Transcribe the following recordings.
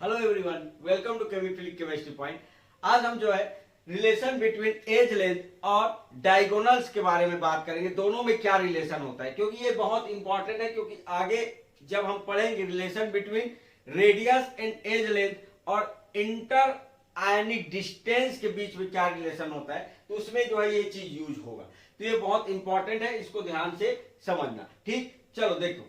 Hello everyone, welcome to chemiphilic chemistry point. आज हम जो है रिलेशन बिटवीन एज लेंथ और डायगोनल्स के बारे में बात करेंगे। दोनों में क्या रिलेशन होता है, क्योंकि ये बहुत इंपॉर्टेंट है। क्योंकि आगे जब हम पढ़ेंगे relation between radius and edge length और इंटर आयनिक डिस्टेंस के बीच में क्या रिलेशन होता है, तो उसमें जो है ये चीज यूज होगा। तो ये बहुत इंपॉर्टेंट है, इसको ध्यान से समझना। ठीक, चलो देखो,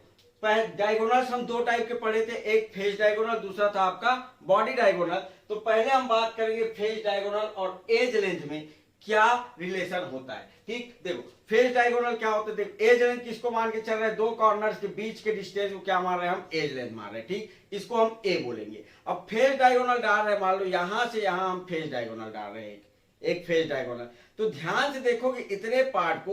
डायगोनल्स हम दो टाइप के पढ़े थे, एक फेज डायगोनल, दूसरा था आपका बॉडी डायगोनल। तो पहले हम बात करेंगे फेज डायगोनल और एज लेंथ में क्या रिलेशन होता है। ठीक, देखो फेज डायगोनल क्या होता है। देखो एज लेंथ किसको मान के चल रहे हैं, दो कॉर्नर्स के बीच के डिस्टेंस को क्या मान रहे हैं हम, एज लेंथ मान रहे हैं। ठीक, इसको हम ए बोलेंगे। अब फेज डायगोनल डाल रहे हैं, मान लो यहां से यहां हम फेज डायगोनल डाल रहे हैं, एक फेज डायगोनल। तो ध्यान से देखो कि इतने पार्ट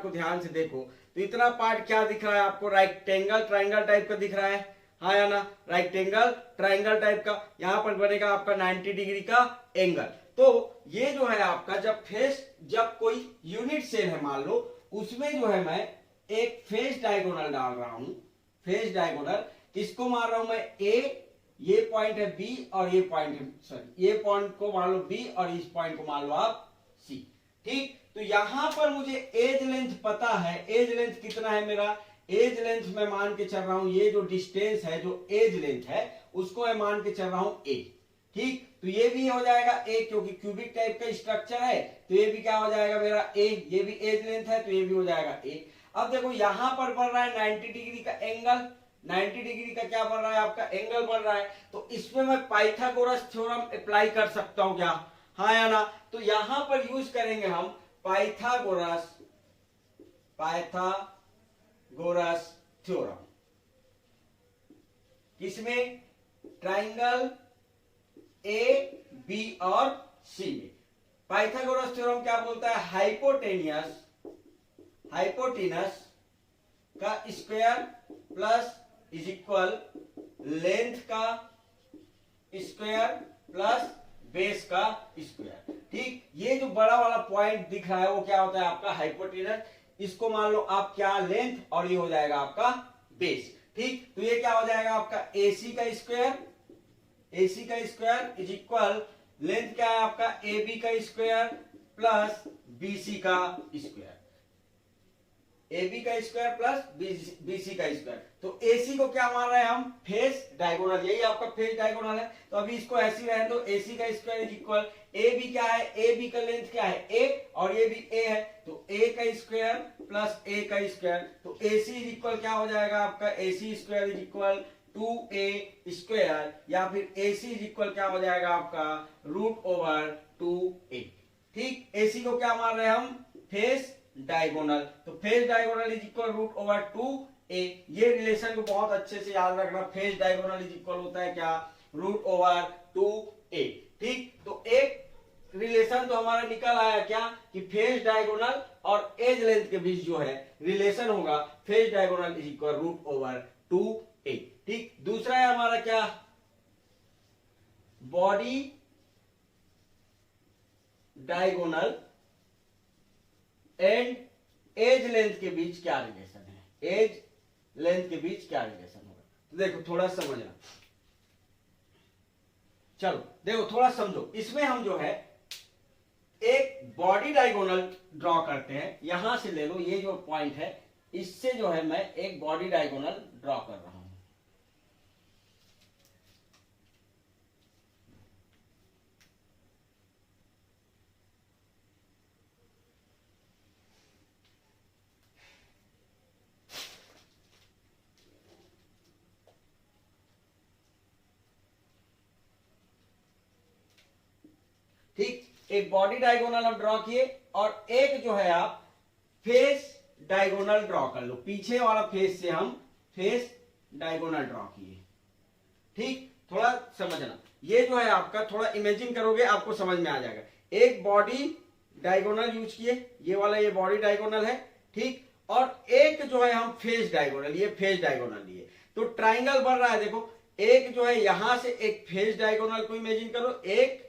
को ध्यान से देखो, तो इतना पार्ट क्या दिख रहा है आपको, राइटेंगल ट्रायंगल टाइप का दिख रहा है, हाँ या ना, राइटेंगल ट्रायंगल टाइप का। यहां पर बनेगा आपका 90 डिग्री का एंगल। तो ये जो है आपका जब कोई यूनिट सेल है मान लो, उसमें जो है मैं एक फेज डायगोनल डाल रहा हूं, फेज डायगोनल, इसको मान रहा हूं मैं ए, ये पॉइंट है बी और ये पॉइंट है, सॉरी ये पॉइंट को मान लो बी और इस पॉइंट को मान लो आप सी। ठीक, तो यहां पर मुझे एज लेंथ पता है। एज लेंथ कितना है मेरा, एज लेंथ मैं मान के चल रहा हूं, ये जो डिस्टेंस है, जो एज लेंथ है, उसको मैं मान के चल रहा हूं ए। ठीक, तो ये भी हो जाएगा ए, क्योंकि क्यूबिक टाइप का स्ट्रक्चर है, तो ये भी क्या हो जाएगा मेरा ए। ये भी एज लेंथ है, तो ये भी हो जाएगा ए। अब देखो यहां पर बढ़ रहा है 90 डिग्री का एंगल, 90 डिग्री का क्या बढ़ रहा है आपका, एंगल बढ़ रहा है। तो इसमें मैं पाइथागोरस थ्योरम अप्लाई कर सकता हूं क्या, हाँ या ना। तो यहां पर यूज करेंगे हम पाइथागोरस थ्योरम। किसमें, ट्राइंगल ए बी और सी में। पाइथागोरस थ्योरम क्या बोलता है, हाइपोटेनस का square plus is equal length का स्क्वायर प्लस बेस का स्क्वायर। ठीक, ये जो बड़ा वाला पॉइंट दिख रहा है वो क्या होता है आपका हाइपोटेनस। इसको मान लो आप क्या, लेंथ, और ये हो जाएगा आपका बेस। ठीक, तो ये क्या हो जाएगा आपका AC का स्क्वायर इज इक्वल लेंथ क्या है आपका AB का स्क्वायर प्लस BC का स्क्वायर, AB का स्क्वायर प्लस BC का स्क्वायर। तो AC को क्या मान रहे हैं हम, फेज डायगोनल, यही आपका फेज डायगोनल है। तो अभी इसको ऐसे ही रहने दो, AC का स्क्वायर इज इक्वल AB क्या है, AB का लेंथ क्या है A, और ये भी A है, तो A का स्क्वायर प्लस A का स्क्वायर। तो AC इज इक्वल क्या हो जाएगा आपका, AC square is equal 2A square, या फिर AC इज इक्वल क्या हो जाएगा आपका √2A। ठीक, AC को क्या मान रहे हैं हम, फेज डायगोनल। तो phase diagonal is equal √2A। ये रिलेशन को बहुत अच्छे से याद रखना, फेज डायगोनल इज इक्वल होता है क्या, √2A। ठीक, तो एक रिलेशन तो हमारा निकल आया क्या, कि फेज डायगोनल और एज लेंथ के बीच जो है रिलेशन होगा, phase diagonal is equal √2A। ठीक, दूसरा है हमारा क्या, body diagonal and edge length के बीच क्या रिलेशन है, एज लेंथ के बीच क्या रिलेशन होगा। तो देखो थोड़ा समझना, चलो देखो थोड़ा समझो। इसमें हम जो है एक बॉडी डायगोनल ड्रॉ करते हैं, यहां से ले लो, ये जो पॉइंट है इससे जो है मैं एक बॉडी डायगोनल ड्रॉ कर रहा हूं। ठीक, एक बॉडी डायगोनल हम ड्रॉ किए, और एक जो है आप फेस डायगोनल ड्रॉ कर लो। पीछे वाला फेस से हम फेस डायगोनल ड्रॉ किए। ठीक, थोड़ा समझना, ये जो है आपका थोड़ा इमेजिन करोगे आपको समझ में आ जाएगा। एक बॉडी डायगोनल यूज किए, ये वाला ये बॉडी डायगोनल है। ठीक, और एक जो है हम फेस डायगोनल, ये फेस डायगोनल लिए, तो ट्राइंगल बन रहा है। देखो एक जो है यहां से एक फेस डायगोनल को इमेजिन करो, 1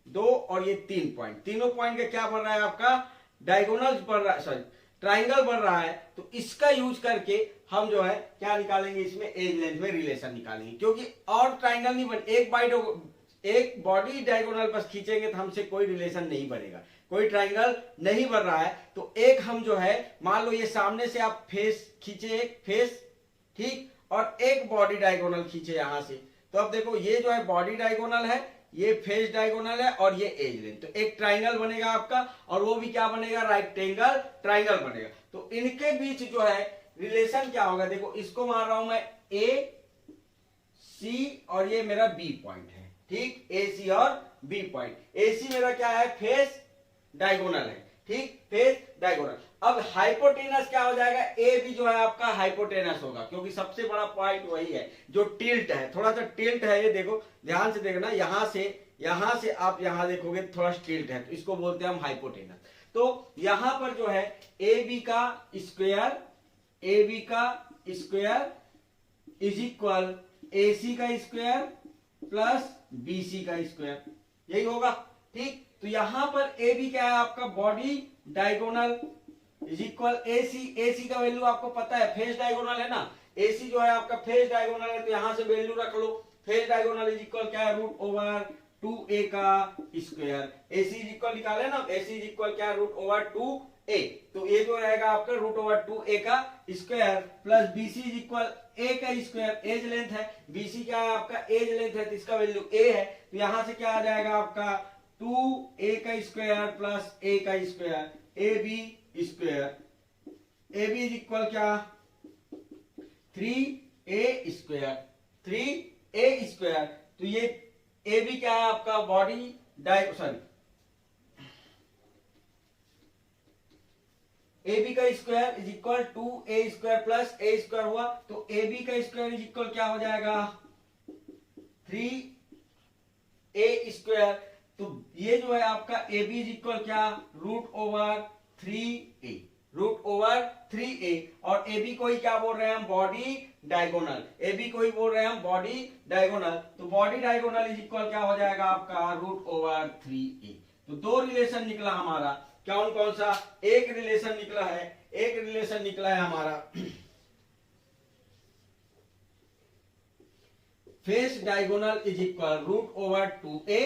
2 और ये 3 पॉइंट, तीनों पॉइंट का क्या बन रहा है आपका, डायगोनल बन रहा है, सॉरी ट्राइंगल बन रहा है तो इसका यूज करके हम जो है क्या निकालेंगे, इसमें एज लेंथ में रिलेशन निकालेंगे, क्योंकि और ट्राइंगल नहीं बन, एक बॉडी डायगोनल बस खींचेंगे तो हमसे कोई रिलेशन नहीं बनेगा, कोई ट्राइंगल नहीं बन रहा है। तो एक हम जो है मान लो ये सामने से आप फेस खींचे, एक फेस, ठीक, और एक बॉडी डायगोनल खींचे यहां से, तो अब देखो ये जो है बॉडी डायगोनल है, ये फेस डायगोनल है और ये एज लेंथ, तो एक ट्राइंगल बनेगा आपका, और वो भी क्या बनेगा, राइटेंगल ट्राइंगल बनेगा। तो इनके बीच जो है रिलेशन क्या होगा, देखो इसको मान रहा हूं मैं ए सी और ये मेरा बी पॉइंट है, ठीक, ए सी और बी पॉइंट। ए सी मेरा क्या है, फेस डायगोनल है, ठीक, फेस डायगोनल। अब हाइपोटेनस क्या हो जाएगा, ए भी जो है आपका हाइपोटेनस होगा, क्योंकि सबसे बड़ा पॉइंट वही है जो टिल्ट है, थोड़ा सा टिल्ट है, ये देखो ध्यान से देखना, यहां से आप यहां देखोगे थोड़ा टिल्ट है, तो इसको बोलते हैं हम हाइपोटेनस। तो यहां पर जो है ए बी का स्क्वायर इज इक्वल ए सी का स्क्वायर प्लस बी सी का स्क्वायर, यही होगा, ठीक। तो यहां पर ए बी क्या है आपका, बॉडी डायगोनल इज इक्वल ए सी का वैल्यू आपको पता है, फेस डायगोनल है ना, ए सी जो है आपका फेस डायगोनल है, तो यहां से वैल्यू रख लो, फेस डायगोनल इज इक्वल क्या है, रूट ओवर 2a का square, A C is equal निकाले ना, ए सी इज इक्वल क्या है, रूट ओवर 2a, तो ये जो रहेगा आपका रूट ओवर 2a का square plus B C is equal a का स्क्वायर, एज लेंथ है, बी सी क्या है आपका एज लेंथ है, तो इसका वैल्यू a है, तो यहां से क्या आ जाएगा आपका 2a का स्क्वायर प्लस a का square, A B square, A B is equal क्या 3a स्क्वायर, तो ये ए बी क्या है आपका बॉडी ए बी का square is equal 2a square plus a square हुआ, तो ए बी का स्क्वायर इज इक्वल क्या हो जाएगा 3a स्क्वायर, तो ये जो है आपका ए बी इज इक्वल क्या रूट ओवर 3a, और ए बी को ही क्या बोल रहे हैं हम, बॉडी डायगोनल, ए बी को ही बोल रहे हैं हम बॉडी डायगोनल, तो बॉडी डायगोनल इज इक्वल क्या हो जाएगा आपका रूट ओवर 3a। तो दो रिलेशन निकला हमारा, कौन कौन सा, एक रिलेशन निकला है हमारा face diagonal is equal root over 2a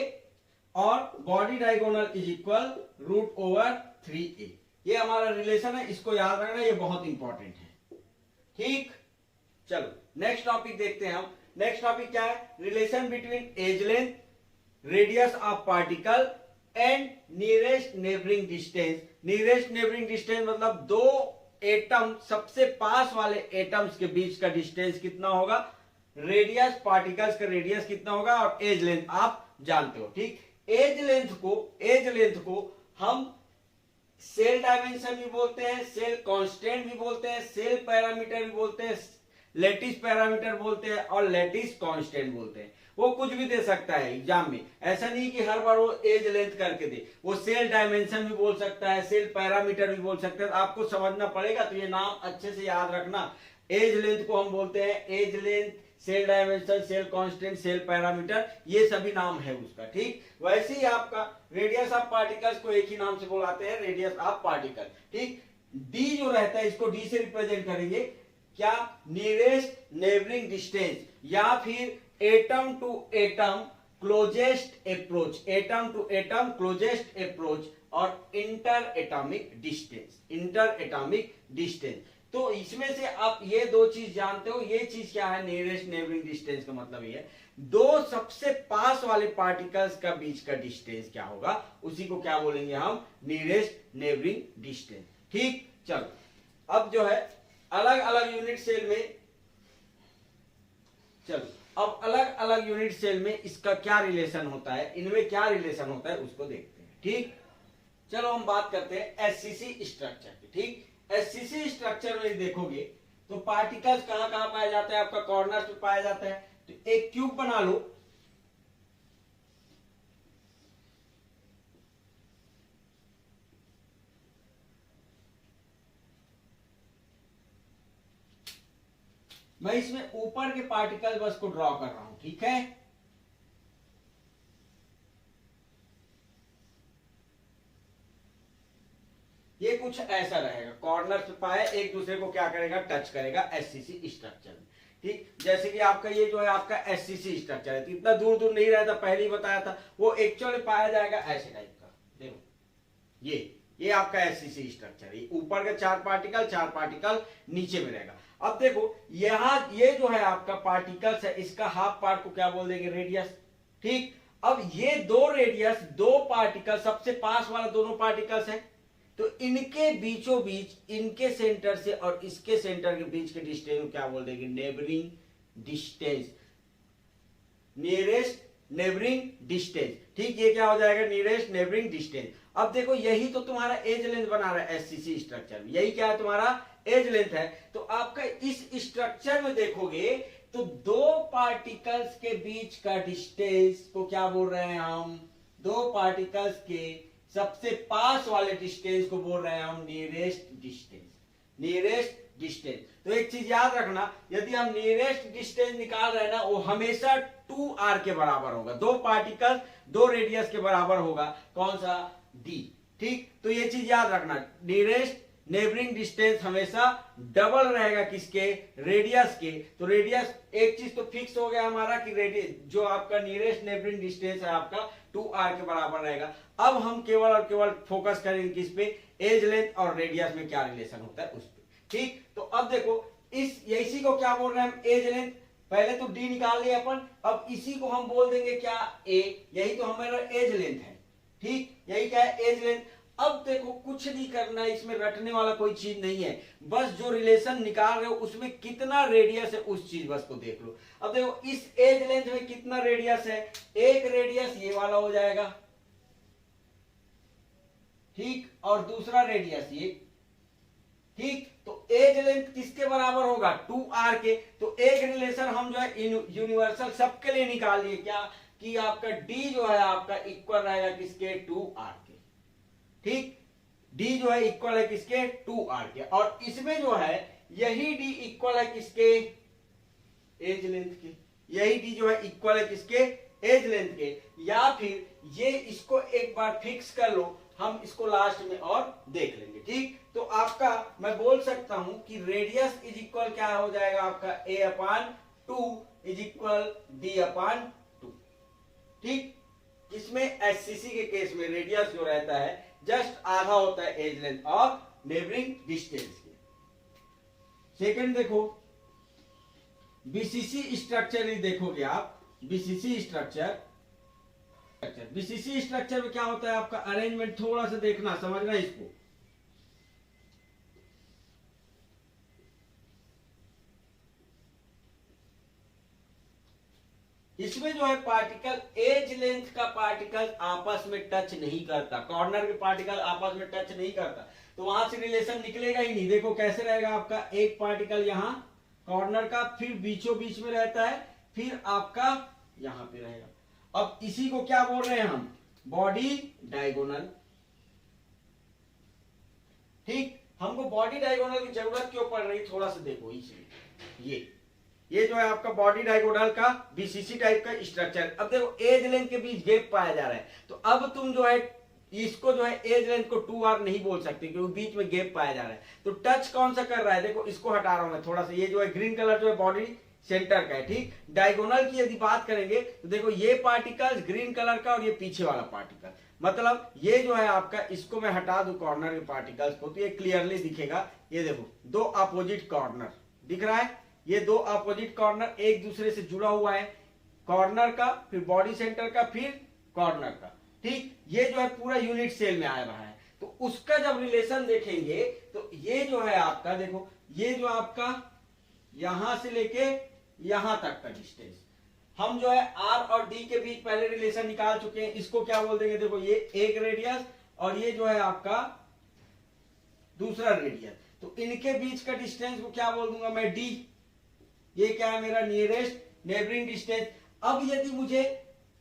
और body diagonal is equal root over 3a, ये हमारा रिलेशन है, इसको याद रखना, ये बहुत इंपॉर्टेंट है, ठीक। चलो नेक्स्ट टॉपिक देखते हैं हम, नेक्स्ट टॉपिक क्या है, relation between edge length, radius of particle and nearest neighbouring distance. Nearest neighbouring distance मतलब दो एटम, सबसे पास वाले एटम्स के बीच का डिस्टेंस कितना होगा, रेडियस, पार्टिकल्स का रेडियस कितना होगा, और एज लेंथ आप जानते हो, ठीक। एज लेंथ को हम सेल डायमेंशन भी बोलते हैं, सेल कांस्टेंट भी बोलते हैं, सेल पैरामीटर भी बोलते हैं, लैटिस पैरामीटर बोलते हैं और लैटिस कांस्टेंट बोलते हैं। वो कुछ भी दे सकता है एग्जाम में, ऐसा नहीं कि हर बार वो एज लेंथ करके दे, वो सेल डायमेंशन भी बोल सकता है, सेल पैरामीटर भी बोल सकता है, आपको समझना पड़ेगा, तो ये नाम अच्छे से याद रखना। एज लेंथ को हम बोलते हैं edge length, cell dimension, cell constant, cell parameter, ये सभी नाम है उसका, ठीक। वैसे ही आपका रेडियस ऑफ पार्टिकल्स को एक ही नाम से बुलाते हैं, रेडियस ऑफ पार्टिकल, ठीक। डी जो रहता है इसको डी से रिप्रेजेंट करेंगे, क्या, नियरेस्ट नेबरिंग डिस्टेंस, या फिर atom to atom closest approach, atom to atom closest approach, और इंटर एटॉमिक डिस्टेंस। तो इसमें से आप ये दो चीज जानते हो, ये चीज क्या है, नियरेस्ट नेबरिंग डिस्टेंस का मतलब ये है दो सबसे पास वाले पार्टिकल्स का बीच का डिस्टेंस क्या होगा, उसी को क्या बोलेंगे हम, नियरेस्ट नेबरिंग डिस्टेंस, ठीक। चलो अब जो है अलग अलग यूनिट सेल में, चलो अब अलग अलग यूनिट सेल में इसका क्या रिलेशन होता है, इनमें क्या रिलेशन होता है उसको देखते हैं, ठीक। चलो हम बात करते हैं एससीसी स्ट्रक्चर की, ठीक। एससीसी स्ट्रक्चर में देखोगे तो पार्टिकल्स कहां कहां पाया जाता है, आपका कॉर्नर्स पे पाया जाता है, तो एक क्यूब बना लो, मैं इसमें ऊपर के पार्टिकल बस को ड्रॉ कर रहा हूं, ठीक है। ये कुछ ऐसा रहेगा, कॉर्नर पे पाए एक दूसरे को क्या करेगा, टच करेगा एससीसी स्ट्रक्चर में। ठीक, जैसे कि आपका ये जो है आपका एससीसी स्ट्रक्चर है, तो इतना दूर दूर नहीं रहता, पहले ही बताया था, वो एक्चुअली पाया जाएगा ऐसे टाइप का। देखो ये आपका एससीसी स्ट्रक्चर है, ऊपर का 4 पार्टिकल नीचे में रहेगा। अब देखो यहाँ ये जो है आपका पार्टिकल्स है, इसका हाफ पार्ट को क्या बोल देंगे, रेडियस। ठीक, अब ये दो रेडियस, दो पार्टिकल, सबसे पास वाला दोनों पार्टिकल्स है, तो इनके बीचों बीच, इनके सेंटर से और इसके सेंटर के बीच के डिस्टेंस को क्या बोल देंगे, neighbouring distance, nearest neighbouring distance. ठीक, ये क्या हो जाएगा, नियरेस्ट नेबरिंग डिस्टेंस। अब देखो यही तो तुम्हारा एज लेंथ बना रहा है एससीसी स्ट्रक्चर में, यही क्या है तुम्हारा एज लेंथ है। तो आपका इस स्ट्रक्चर में देखोगे तो दो पार्टिकल्स के बीच का डिस्टेंस को क्या बोल रहे हैं हम, दो पार्टिकल्स के सबसे पास वाले डिस्टेंस को बोल रहे हैं हम नियरेस्ट डिस्टेंस, नियरेस्ट डिस्टेंस। तो एक चीज याद रखना, यदि हम नियरेस्ट डिस्टेंस निकाल रहे हैं ना, वो हमेशा 2r के बराबर होगा, दो पार्टिकल दो रेडियस के बराबर होगा, कौन सा, d। ठीक, तो ये चीज याद रखना, नियरेस्ट नेबरिंग डिस्टेंस हमेशा डबल रहेगा किसके, रेडियस के। तो रेडियस एक चीज तो फिक्स हो गया हमारा कि रेडियस जो आपका नियरेस्ट नेबरिंग डिस्टेंस है आपका 2r के बराबर रहेगा। अब हम केवल और केवल फोकस करेंगे किस पे, एज लेंथ और रेडियस में क्या रिलेशन होता है उस पे। ठीक, तो अब देखो इसी को क्या बोल रहे हैं हम, एज लेंथ। पहले तो d निकाल लिया अपन, अब इसी को हम बोल देंगे क्या, a, यही तो हमारा एज लेंथ है। ठीक, यही क्या है, एज लेंथ। अब देखो कुछ नहीं करना, इसमें रटने वाला कोई चीज नहीं है, बस जो रिलेशन निकाल रहे हो उसमें कितना रेडियस है उस चीज बस को देख लो। अब देखो इस एज लेंथ में कितना रेडियस है, एक रेडियस ये वाला हो जाएगा, ठीक, और दूसरा रेडियस ये। ठीक, तो एज लेंथ किसके बराबर होगा, 2r के। तो एक रिलेशन हम जो है यूनिवर्सल सबके लिए निकाल लिए, क्या कि आपका d जो है आपका इक्वल रहेगा किसके, 2r के। ठीक, d जो है इक्वल है किसके, 2r के, और इसमें जो है यही d इक्वल है किसके, एज लेंथ के, यही d जो है इक्वल है किसके, एज लेंथ के। या फिर ये इसको एक बार फिक्स कर लो, हम इसको लास्ट में और देख लेंगे। ठीक, तो आपका मैं बोल सकता हूं कि रेडियस इज इक्वल क्या हो जाएगा आपका, a/2 इज इक्वल d/2। ठीक, इसमें एससीसी के केस में रेडियस जो रहता है जस्ट आधा होता है एज लेंथ और नेबरिंग डिस्टेंस के। सेकंड देखो बीसीसी स्ट्रक्चर ही देखोगे आप, बीसीसी स्ट्रक्चर में क्या होता है आपका, अरेंजमेंट थोड़ा सा देखना समझना इसको। इसमें जो है पार्टिकल, एज लेंथ का पार्टिकल आपस में टच नहीं करता, कॉर्नर के पार्टिकल आपस में टच नहीं करता, तो वहां से रिलेशन निकलेगा ही नहीं। देखो कैसे रहेगा आपका, एक पार्टिकल यहां कॉर्नर का, फिर बीचों बीच में रहता है, फिर आपका यहां पे रहेगा। अब इसी को क्या बोल रहे हैं हम, बॉडी डायगोनल। ठीक, हमको बॉडी डायगोनल की जरूरत क्यों पड़ रही, थोड़ा सा देखो, इसलिए ये जो है आपका बॉडी डायगोनल का बीसीसी टाइप का स्ट्रक्चर। अब देखो एज लेंथ के बीच गैप पाया जा रहा है, तो अब तुम जो है इसको जो है एज लेंथ को 2r नहीं बोल सकते क्योंकि बीच में गैप पाया जा रहा है। तो टच कौन सा कर रहा है, देखो इसको हटा रहा हूं मैं थोड़ा सा, ये जो है ग्रीन कलर जो है बॉडी सेंटर का है। ठीक, डायगोनल की यदि बात करेंगे तो देखो ये पार्टिकल्स ग्रीन कलर का और ये पीछे वाला पार्टिकल, मतलब ये जो है आपका, इसको मैं हटा दूं कॉर्नर के पार्टिकल्स को तो ये क्लियरली दिखेगा। ये देखो दो अपोजिट कॉर्नर दिख रहा है, ये दो अपोजिट कॉर्नर एक दूसरे से जुड़ा हुआ है, कॉर्नर का, फिर बॉडी सेंटर का, फिर कॉर्नर का। ठीक, ये जो है पूरा यूनिट सेल में आ रहा है, तो उसका जब रिलेशन देखेंगे तो ये जो है आपका, देखो ये जो आपका यहां से लेके यहां तक का डिस्टेंस, हम जो है r और d के बीच पहले रिलेशन निकाल चुके हैं, इसको क्या बोल देंगे, देखो ये एक रेडियस और ये जो है आपका दूसरा रेडियस, तो इनके बीच का डिस्टेंस को क्या बोल दूंगा मैं, d। ये क्या है मेरा नियरेस्ट नेबरिंग डिस्टेंस। अब यदि मुझे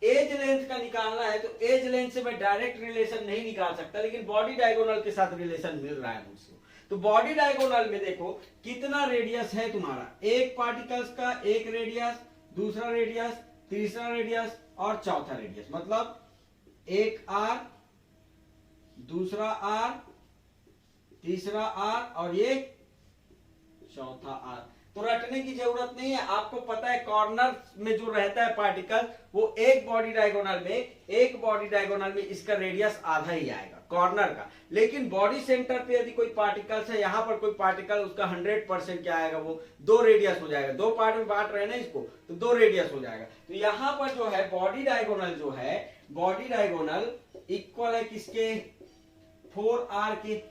एज लेंथ का निकालना है तो एज लेंथ से मैं डायरेक्ट रिलेशन नहीं निकाल सकता, लेकिन बॉडी डायगोनल के साथ रिलेशन मिल रहा है मुझको। तो बॉडी डायगोनल में देखो कितना रेडियस है तुम्हारा, एक पार्टिकल्स का एक रेडियस, दूसरा रेडियस, तीसरा रेडियस और चौथा रेडियस, मतलब एक r, दूसरा r, तीसरा आर और ये चौथा आर। तो रटने की जरूरत नहीं है, आपको पता है कॉर्नर में जो रहता है पार्टिकल वो एक बॉडी डायगोनल में इसका रेडियस आधा ही आएगा कॉर्नर का। लेकिन बॉडी सेंटर पे यदि कोई पार्टिकल्स है, यहां पर कोई पार्टिकल, उसका 100% क्या आएगा, वो 2 रेडियस हो जाएगा। 2 पार्ट में बांट रहे हैं ना इसको, तो 2 रेडियस हो जाएगा। तो यहां पर जो है बॉडी डायगोनल जो है, बॉडी डायगोनल इक्वल है किसके, 4r के।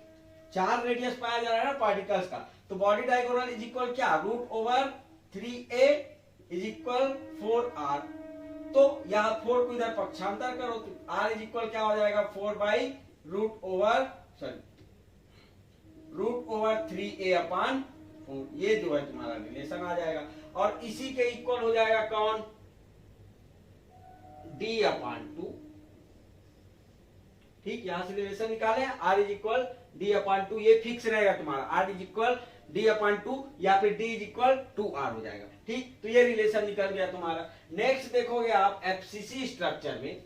4 रेडियस पाया जा रहा है ना पार्टिकल्स का, तो बॉडी डायगोनल इज इक्वल क्या, √3a इज इक्वल 4r। तो यहां 4 को इधर पक्षांतर करो तो r इज इक्वल क्या हो जाएगा, 4/√3a/4। ये जो है तुम्हारा रिलेशन आ जाएगा। और इसी के इक्वल हो जाएगा कौन, d/2। ठीक, यहां से रिलेशन निकाले, r इज इक्वल d/2। ये फिक्स रहेगा तुम्हारा, r इज इक्वल d/2 या फिर d इज इक्वल 2r हो जाएगा। ठीक, तो ये रिलेशन निकल गया तुम्हारा। नेक्स्ट देखोगे आप एफसीसी स्ट्रक्चर में,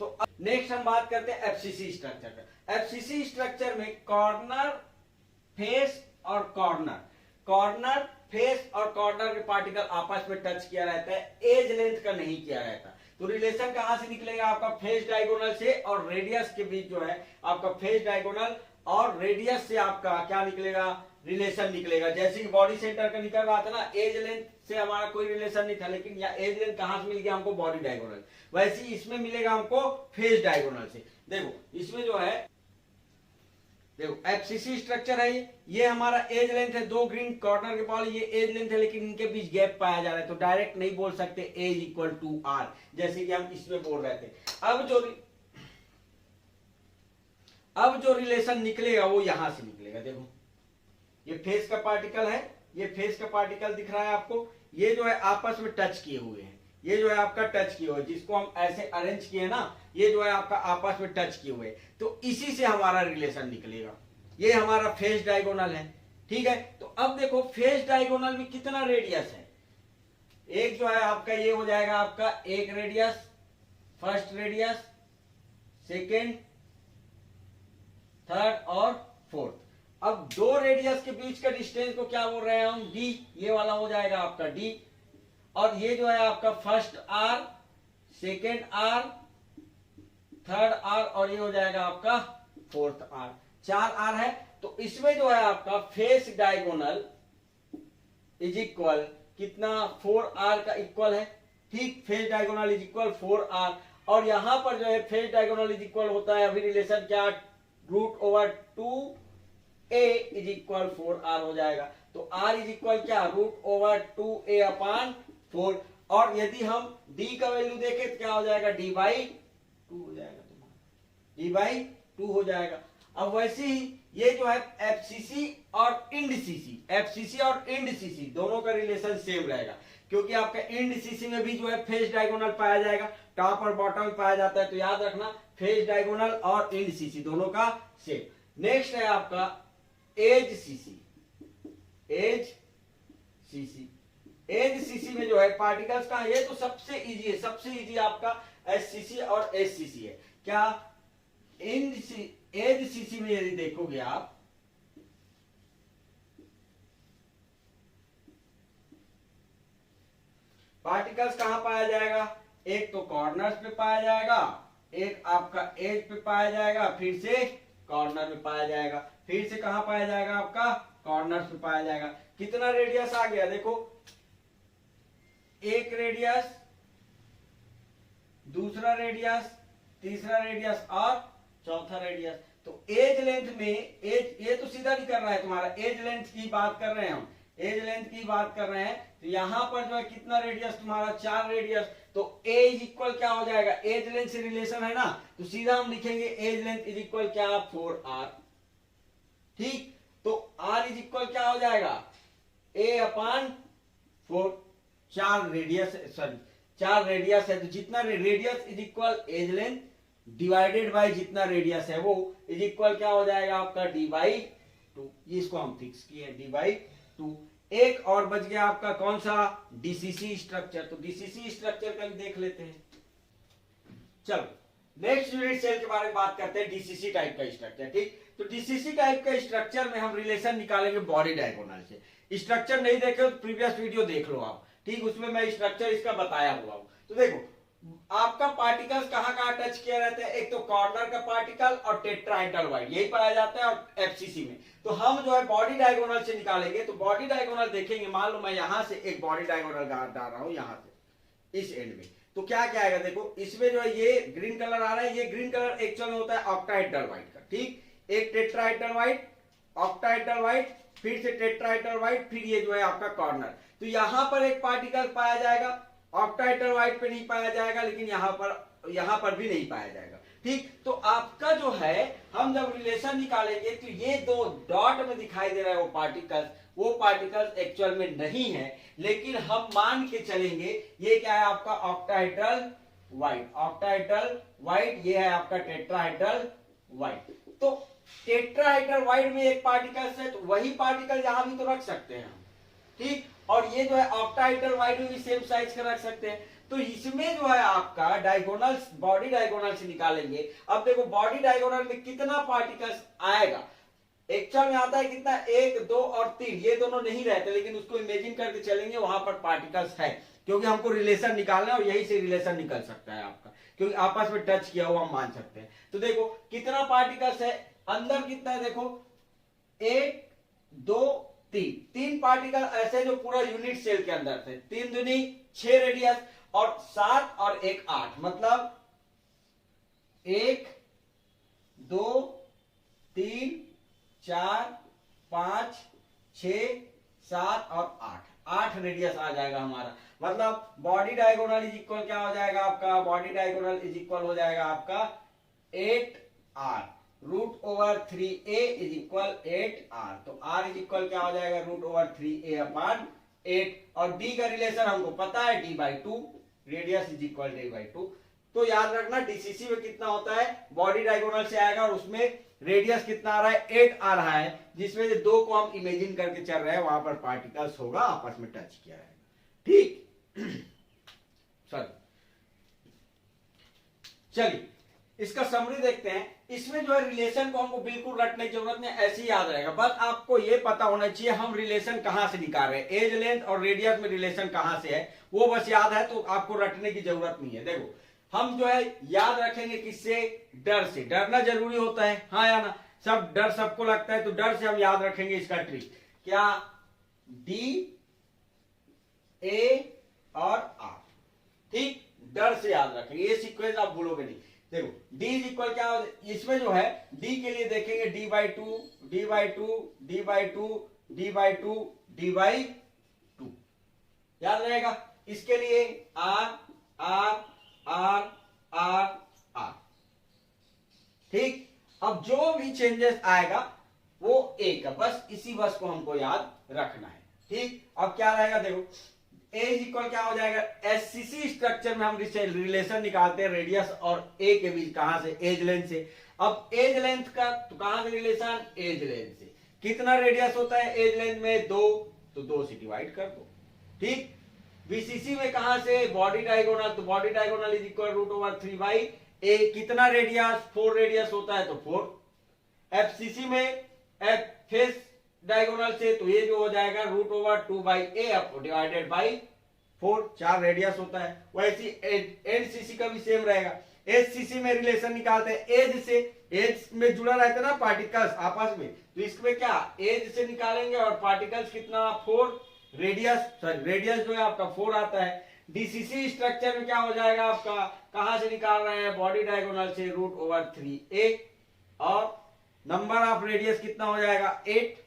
तो नेक्स्ट हम बात करते हैं एफसीसी स्ट्रक्चर का। एफसीसी स्ट्रक्चर में कॉर्नर फेस और कॉर्नर फेस और कॉर्नर के पार्टिकल आपस में टच किया रहता है, एज लेंथ का नहीं किया रहता। तो रिलेशन कहां से निकलेगा, आपका फेस डायगोनल से और रेडियस के बीच जो है आपका फेस डायगोनल और रेडियस से आपका क्या निकलेगा, रिलेशन निकलेगा। जैसे कि बॉडी सेंटर का निकल रहा था ना, एज लेंथ से हमारा कोई रिलेशन नहीं था, लेकिन यहाँ एज लेंथ कहां से मिल गया हमको, बॉडी डायगोनल। वैसे ही इसमें मिलेगा हमको फेस डायगोनल से। देखो इसमें जो है, देखो एफसीसी स्ट्रक्चर है, ये हमारा एज लेंथ है 2 ग्रीन कॉर्नर के बॉल, ये एज लेंथ है, लेकिन इनके बीच गैप पाया जा रहा है। तो डायरेक्ट नहीं बोल सकते एज इक्वल टू आर, जैसे कि हम इसमें बोल रहे थे। अब जो रिलेशन निकलेगा वो यहां से निकलेगा। देखो ये फेस का पार्टिकल है, ये फेस का पार्टिकल दिख रहा है आपको, ये जो है आपस में टच किए हुए हैं, ये जो है आपका टच किए हुए, जिसको हम ऐसे अरेंज किए ना, ये जो है आपका आपस में टच किए हुए, तो इसी से हमारा रिलेशन निकलेगा। ये हमारा फेस डायगोनल है। ठीक है, तो अब देखो फेस डायगोनल में कितना रेडियस है, एक जो है आपका ये हो जाएगा आपका एक radius, first radius, second, third और फोर्थ। अब 2 रेडियस के बीच का डिस्टेंस को क्या बोल रहे हैं हम, डी। ये वाला हो जाएगा आपका डी। और ये जो है आपका first R, second R, third R और ये हो जाएगा आपका फोर्थ आर। 4 आर है। तो इसमें जो है आपका फेस डायगोनल इज इक्वल कितना, 4 आर का इक्वल है। ठीक, face diagonal is equal 4 R. और यहां पर जो है फेस डायगोनल इज इक्वल होता है अभी रिलेशन क्या, √2a इज इक्वल 4r हो जाएगा। तो r इज इक्वल क्या, √2a/4। और यदि हम d का वैल्यू देखें तो क्या हो जाएगा, d/2 हो जाएगा तुम्हारा, d/2 हो जाएगा। अब वैसे ही ये जो है एफसीसी और इंड-सीसी दोनों का रिलेशन सेम रहेगा, क्योंकि आपका इंड-सीसी में भी जो है फेस डायगोनल पाया जाएगा, टॉप और बॉटम में पाया जाता है। तो याद रखना फेस डायगोनल और इंड-सीसी दोनों का सेम। नेक्स्ट है आपका एज-सीसी। एज-सीसी में जो है पार्टिकल्स का, ये तो सबसे इजी है, सबसे इजी आपका एच-सीसी और एच-सीसी है। क्या एज-सीसी में यदि देखोगे आप, पार्टिकल्स कहां पाया जाएगा, एक तो कॉर्नर्स पे पाया जाएगा, एक आपका एज पे पाया जाएगा, फिर से कॉर्नर पे पाया जाएगा, फिर से कहां पाया जाएगा आपका कॉर्नर्स पे पाया जाएगा। कितना रेडियस आ गया, देखो एक रेडियस, दूसरा रेडियस, तीसरा रेडियस और चौथा रेडियस। तो एज लेंथ में, एज ये तो सीधा नहीं कर रहा है तुम्हारा, एज लेंथ की बात कर रहे हैं हम, एज लेंथ की बात कर रहे हैं। तो यहां पर जो है कितना रेडियस तुम्हारा, 4 रेडियस। तो ए इज इक्वल क्या हो जाएगा, एज लेंथ से रिलेशन है ना, तो सीधा हम लिखेंगे एज लेंथ इज इक्वल क्या, 4r। ठीक, तो r इज इक्वल क्या हो जाएगा, a/4। 4 रेडियस, सॉरी 4 रेडियस है, तो जितना radius is equal edge length divided by जितना रेडियस है वो इज इक्वल क्या हो जाएगा आपका d/2। इसको हम फिक्स किए d/2। एक और बच गया आपका कौन सा, डीसीसी स्ट्रक्चर। तो डीसीसी स्ट्रक्चर का भी देख लेते हैं। चलो नेक्स्ट यूनिट सेल के बारे में बात करते हैं, डीसीसी टाइप का स्ट्रक्चर। ठीक, तो डीसीसी टाइप का स्ट्रक्चर में हम रिलेशन निकालेंगे बॉडी डायगोनल से। स्ट्रक्चर नहीं देखे तो प्रीवियस वीडियो देख लो आप, ठीक, उसमें मैं स्ट्रक्चर इसका बताया हुआ हूं। तो देखो आपका पार्टिकल्स कहां कहां टच किया रहता है, एक तो कॉर्नर का पार्टिकल और टेट्राहेड्रल वाइड, यही पाया जाता है और एफसीसी में। तो हम जो है बॉडी डायगोनल से निकालेंगे। तो बॉडी डायगोनल देखेंगे, मान लो मैं यहां से एक बॉडी डायगोनल डाल रहा हूं यहां से इस एंड में, तो क्या क्या आएगा देखो, इसमें जो है ये ग्रीन कलर आ रहा है, ये ग्रीन कलर एक्चुअल में होता है ऑक्टाहेड्रल वाइड का। ठीक, एक टेट्राहेड्रल वाइड, ऑक्टाहेड्रल वाइड, फिर से टेट्राहेड्रल वाइड, फिर ये जो है आपका कॉर्नर। तो यहां पर एक पार्टिकल पाया जाएगा, ऑक्टाहेड्रल वाइड पे नहीं पाया जाएगा, लेकिन यहां पर भी नहीं पाया जाएगा। ठीक, तो आपका जो है हम जब रिलेशन निकालेंगे तो ये दो डॉट में दिखाई दे रहा है वो पार्टिकल्स एक्चुअल में नहीं है, लेकिन हम मान के चलेंगे ये क्या है आपका ऑक्टाहेड्रल वाइड, ऑक्टाहेड्रल वाइड, ये है आपका टेट्राहेड्रल वाइड। तो टेट्राहेड्रल वाइड में एक पार्टिकल है, तो वही पार्टिकल यहां भी तो रख सकते हैं हम। ठीक, और ये जो है ऑक्टाहेड्रल वाइड में भी सेम साइज का रख सकते हैं। तो इसमें जो है आपका डायगोनल, बॉडी डायगोनल से निकालेंगे। अब देखो बॉडी डायगोनल में कितना पार्टिकल्स आएगा, एक्चुअल में आता है कितना, 1 2 और 3, ये दोनों नहीं रहते, लेकिन उसको इमेजिन करके चलेंगे वहां पर पार्टिकल्स है, क्योंकि हमको रिलेशन निकालना है और यही से रिलेशन निकल सकता है आपका, क्योंकि आपस में टच किया हुआ हम मान सकते हैं। तो देखो कितना पार्टिकल्स है, अंदर कितना है देखो, 1 2 3 पार्टिकल ऐसे जो पूरा यूनिट सेल के अंदर थे, 3 दूनी 6 रेडियस और 7 और 1 8, मतलब 1 2 3 4 5 6 7 और 8 रेडियस आ जाएगा हमारा। मतलब बॉडी डायगोनल इज इक्वल क्या हो जाएगा आपका, बॉडी डायगोनल इज इक्वल हो जाएगा आपका 8r √3a is equal 8r। तो r इज इक्वल क्या हो जाएगा, √3a अपॉन 8, और d का रिलेशन हमको पता है d/2, radius is equal d/2। तो याद रखना डीसीसी में कितना होता है, बॉडी डायगोनल से आएगा और उसमें रेडियस कितना आ रहा है, 8 आ रहा है, जिसमें से 2 को हम इमेजिन करके चल रहे हैं, वहां पर पार्टिकल्स होगा, आपस में टच किया है। ठीक सॉरी, चलिए इसका समरी देखते हैं। इसमें जो है रिलेशन को हमको बिल्कुल रटने की जरूरत नहीं, ऐसे ही याद रहेगा, बस आपको ये पता होना चाहिए हम रिलेशन कहां से निकाल रहे हैं, एज लेंथ और रेडियस में रिलेशन कहां से है, वो बस याद है, तो आपको रटने की जरूरत नहीं है। देखो हम जो है याद रखेंगे किससे, डर से। डरना जरूरी होता है, हाँ या ना, सब डर सबको लगता है, तो डर से हम याद रखेंगे इसका ट्रिक क्या, डी ए और आर। ठीक, डर से याद रखेंगे, ये सीक्वेंस आप भूलोगे नहीं। देखो d इज इक्वल क्या, इसमें जो है d के लिए देखेंगे d/2 d/2 d/2 d/2 d/2, याद रहेगा। इसके लिए r r r r r। ठीक, अब जो भी चेंजेस आएगा वो एक है, बस इसी बस को हमको याद रखना है। ठीक, अब क्या रहेगा देखो, A इज इक्वल क्या हो जाएगा, एससीसी स्ट्रक्चर में हम रिलेशन निकालते हैं रेडियस और A के बीच, कहां से, एज लेंथ से। अब एज लेंथ का तो कहां से रिलेशन, एज लेंथ से। कितना रेडियस होता है एज लेंथ में, 2, तो 2 से डिवाइड कर दो। ठीक, बीसीसी में कहां से, बॉडी डायगोनल, तो body diagonal is equal √3/a, कितना रेडियस, 4 रेडियस होता है तो 4। एफसीसी में फेस डायगोनल से, तो ये जो हो जाएगा √2/a डिवाइडेड बाई 4, 4 रेडियस होता है। वैसे एनसीसी का भी सेम रहेगा। एचसीसी में रिलेशन निकालते हैं एज से, एज में जुड़ा रहता है ना पार्टिकल्स आपस में, तो इसमें क्या एज से निकालेंगे और पार्टिकल्स कितना, 4, रेडियस जो है आपका 4 आता है। डीसीसी स्ट्रक्चर में क्या हो जाएगा आपका, कहां से निकाल रहे हैं, बॉडी डायगोनल से, √3a, और नंबर ऑफ रेडियस कितना हो जाएगा, 8।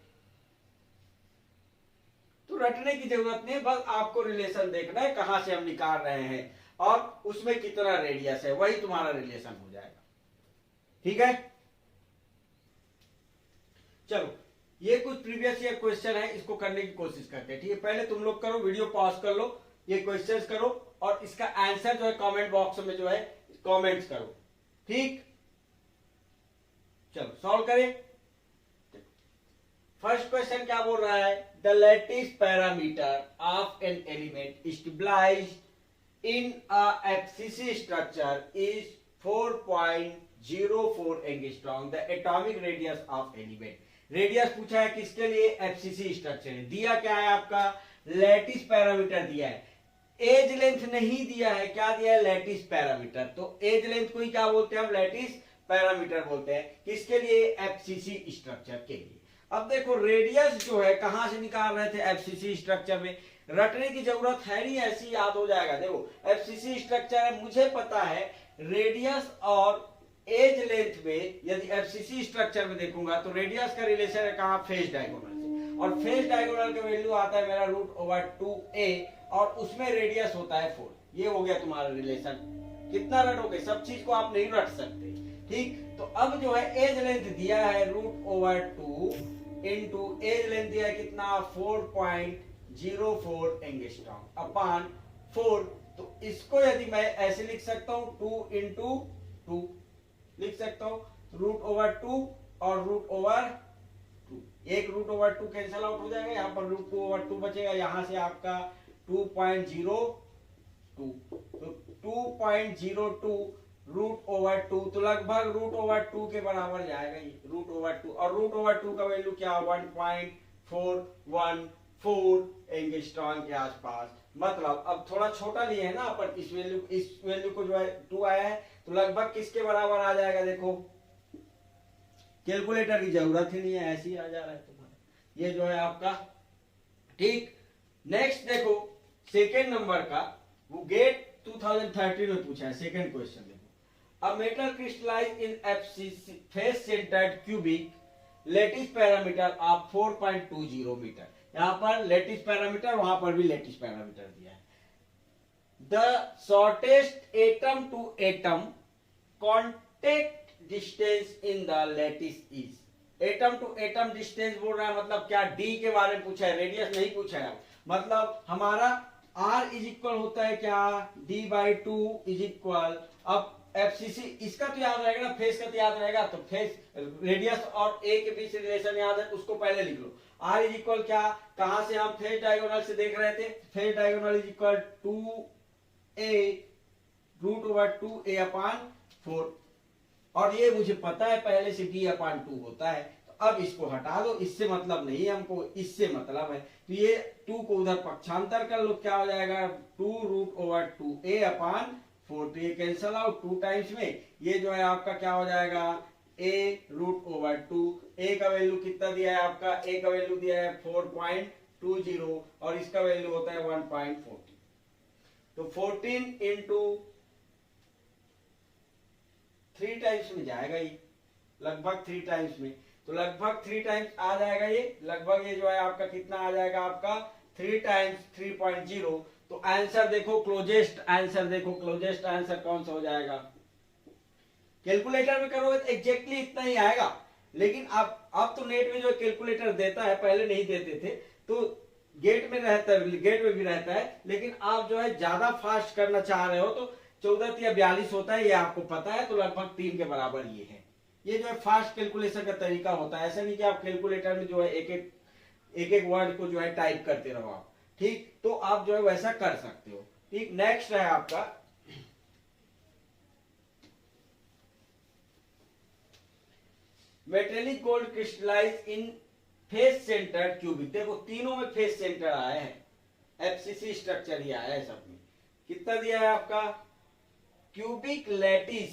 तो रटने की जरूरत नहीं, बस आपको रिलेशन देखना है कहां से हम निकाल रहे हैं और उसमें कितना रेडियस है, वही तुम्हारा रिलेशन हो जाएगा। ठीक है, चलो ये कुछ प्रीवियस ईयर क्वेश्चन है, इसको करने की कोशिश करते हैं। ठीक है, पहले तुम लोग करो, वीडियो पॉज कर लो, ये क्वेश्चंस करो और इसका आंसर जो है कमेंट बॉक्स में जो है कमेंट्स करो। ठीक, चलो सॉल्व करें। फर्स्ट क्वेश्चन क्या बोल रहा है, the lattice parameter of an element stabilized in a FCC structure is 4.04 angstrom the atomic radius of element. Radius पूछा है किसके लिए, एफसीसी स्ट्रक्चर है। दिया क्या है आपका, लैटिस पैरामीटर दिया है, एज लेंथ नहीं दिया है। क्या दिया है, लैटिस पैरामीटर। तो एज लेंथ को ही क्या बोलते हैं हम, लैटिस पैरामीटर बोलते हैं। किसके लिए, एफसीसी स्ट्रक्चर के लिए। अब देखो रेडियस जो है कहां से निकाल रहे थे, एफसीसी स्ट्रक्चर में। रटने की जरूरत है नहीं, ऐसी याद हो जाएगा। देखो एफसीसी स्ट्रक्चर है, मुझे पता है रेडियस और एज लेंथ में यदि एफसीसी स्ट्रक्चर में देखूंगा तो रेडियस का रिलेशन है कहां, फेज डायगोनल से। और फेज डायगोनल का वैल्यू आता है मेरा √2a और उसमें रेडियस होता है 4। ये हो गया तुम्हारा रिलेशन। कितना रटोगे, सब चीज को आप नहीं रट सकते। ठीक, तो अब जो है एज लेंथ दिया है √2 इंटू एज लेंथ दिया है कितना, 4.04 एंगस्ट्रॉम अपॉन 4। तो इसको यदि मैं ऐसे लिख सकता हूं 2 इंटू 2 लिख सकता हूं, √2 और √2। एक √2 कैंसल आउट हो जाएगा, यहाँ पर √2 बचेगा, यहां से आपका 2.02। तो 2.02 √2 तो लगभग √2 के बराबर जाएगा ये √2। और √2 का वैल्यू क्या, 1.414 एंगस्ट्रॉम के आसपास। मतलब अब थोड़ा छोटा लिए है ना अपन, इस वैल्यू को जो है 2 आया है तो लगभग किसके बराबर आ जाएगा। देखो कैलकुलेटर की जरूरत ही नहीं है, ऐसे ही आ जा रहा है तुम्हारा ये जो है आपका। ठीक, नेक्स्ट देखो सेकेंड नंबर का, वो गेट 2013 में पूछा है। सेकेंड क्वेश्चन देखो, a metal crystallize in FCC face centred cubic lattice parameter of 4.20 metre. यहां पर लेटिस पैरामीटर, वहां पर भी लेटिस पैरामीटर दिया है। The shortest atom to atom contact distance in the lattice is. Atom to atom distance बोल रहा है, मतलब क्या, डी के बारे में पूछा है, रेडियस नहीं पूछा है। मतलब हमारा R इज इक्वल होता है क्या, D/2 इज इक्वल, अब एफसीसी इसका तो याद रहेगा ना, फेस का तो याद रहेगा। तो फेस रेडियस और ए के बीच रिलेशन याद है, उसको पहले लिख लो। R इज इक्वल क्या, कहां से हम फेस डायगोनल से देख रहे थे, face diagonal is equal 2a √2a upon 4। और ये मुझे पता है पहले से D/2 होता है। तो अब इसको हटा दो, इससे मतलब नहीं हमको, इससे मतलब है। तो ये 2 को उधर पक्षांतर कर लो, क्या हो जाएगा, 2√2a अपॉन 4। तो ये कैंसल आउट 2 टाइम्स में, ये जो है आपका क्या हो जाएगा, a √2। a का वैल्यू कितना दिया है आपका, a का वैल्यू दिया है 4.20 और इसका वैल्यू होता है 1.40। तो 14 इंटू 3 टाइम्स में जाएगा ये, लगभग 3 टाइम्स में। तो लगभग 3 टाइम्स आ जाएगा ये, लगभग ये जो है आपका कितना आ जाएगा आपका 3 टाइम्स 3.0। तो आंसर देखो, क्लोजेस्ट आंसर देखो, क्लोजेस्ट आंसर कौन सा हो जाएगा। कैलकुलेटर में करोगे तो एग्जैक्टली इतना ही आएगा, लेकिन अब तो नेट में जो कैलकुलेटर देता है, पहले नहीं देते थे। तो गेट में रहता है, गेट में भी रहता है, लेकिन आप जो है ज्यादा फास्ट करना चाह रहे हो तो 14 या 42 होता है, ये आपको पता है। तो लगभग 3 के बराबर ये है। ये जो है फास्ट कैलकुलेशन का तरीका होता है। ऐसा नहीं कि आप कैलकुलेटर में जो है एक एक वर्ड को जो है टाइप करते रहो आप। ठीक, तो आप जो है वैसा कर सकते हो। ठीक, नेक्स्ट है आपका मेटेलिक गोल्ड क्रिस्टलाइज इन फेस सेंटर क्यूबिक। देखो तीनों में फेस सेंटर आए हैं, एफसीसी स्ट्रक्चर ही आया है सब में। कितना दिया है आपका, क्यूबिक लैटिस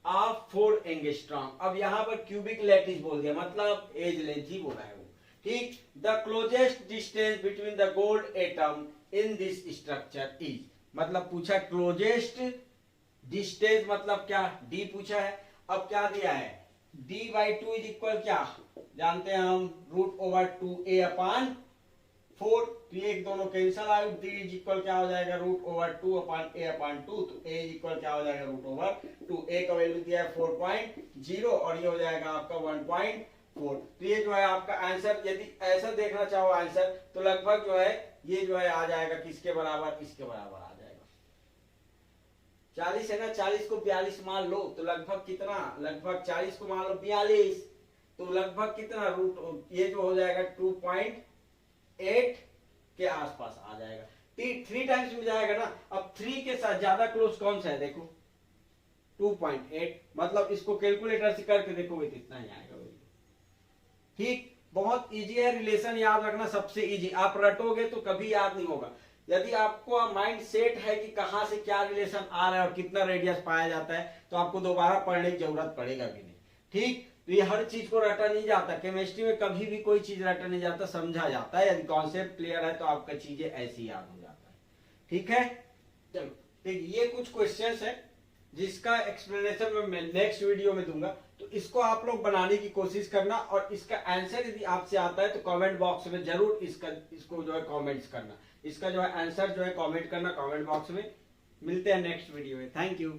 ऑफ 4 एंगस्ट्रॉम। अब यहां पर क्यूबिक लैटिस बोल दिया, मतलब एज लेंथ ही बोला है वो। ठीक, the closest distance between the gold atom in this structure is, मतलब पूछा क्लोजेस्ट डिस्टेंस, मतलब क्या, डी पूछा है। अब क्या दिया है, D/2 इज इक्वल क्या जानते हैं हम, √2a अपॉन 4। तो ये एक दोनों कैंसल आए, D इज इक्वल क्या हो जाएगा, √2 अपॉन a अपॉन 2। तो a इज इक्वल क्या हो जाएगा, √2। a का वैल्यू दिया है 4.0 और ये हो जाएगा आपका 1.4। तो ये जो है आपका आंसर, यदि ऐसा देखना चाहो आंसर, तो लगभग जो है ये जो है आ जाएगा किसके बराबर, इसके बराबर आ जाएगा। 40 है ना, 40 को 42 मान लो तो लगभग कितना, लगभग 40 को मान लो 42, तो लगभग कितना रूट, ये जो हो जाएगा 2.8 के आसपास आ जाएगा। 3 टाइम्स में जाएगा ना। अब 3 के साथ ज्यादा क्लोज कौन सा है, देखो 2.8, मतलब इसको कैलकुलेटर से करके देखोगे तो इतना ही आएगा वैल्यू। ठीक, बहुत इजी है रिलेशन याद रखना, सबसे इजी। आप रटोगे तो कभी याद नहीं होगा। यदि आपको माइंड सेट है कि कहां से क्या रिलेशन आ रहा है और कितना रेडियस पाया जाता है, तो आपको दोबारा पढ़ने की जरूरत पड़ेगा भी नहीं। ठीक, तो ये हर चीज को रटा नहीं जाता, केमिस्ट्री में कभी भी कोई चीज रटा नहीं जाता, समझा जाता है। यदि कॉन्सेप्ट क्लियर है तो आपका चीजें ऐसी याद हो जाता है। ठीक है, चलो ठीक, ये कुछ क्वेश्चंस है जिसका एक्सप्लेनेशन मैं नेक्स्ट वीडियो में दूंगा, तो इसको आप लोग बनाने की कोशिश करना, और इसका आंसर यदि आपसे आता है तो कमेंट बॉक्स में जरूर इसको जो है कमेंट्स करना, इसका जो है आंसर जो है कमेंट करना कमेंट बॉक्स में। मिलते हैं नेक्स्ट वीडियो में, थैंक यू।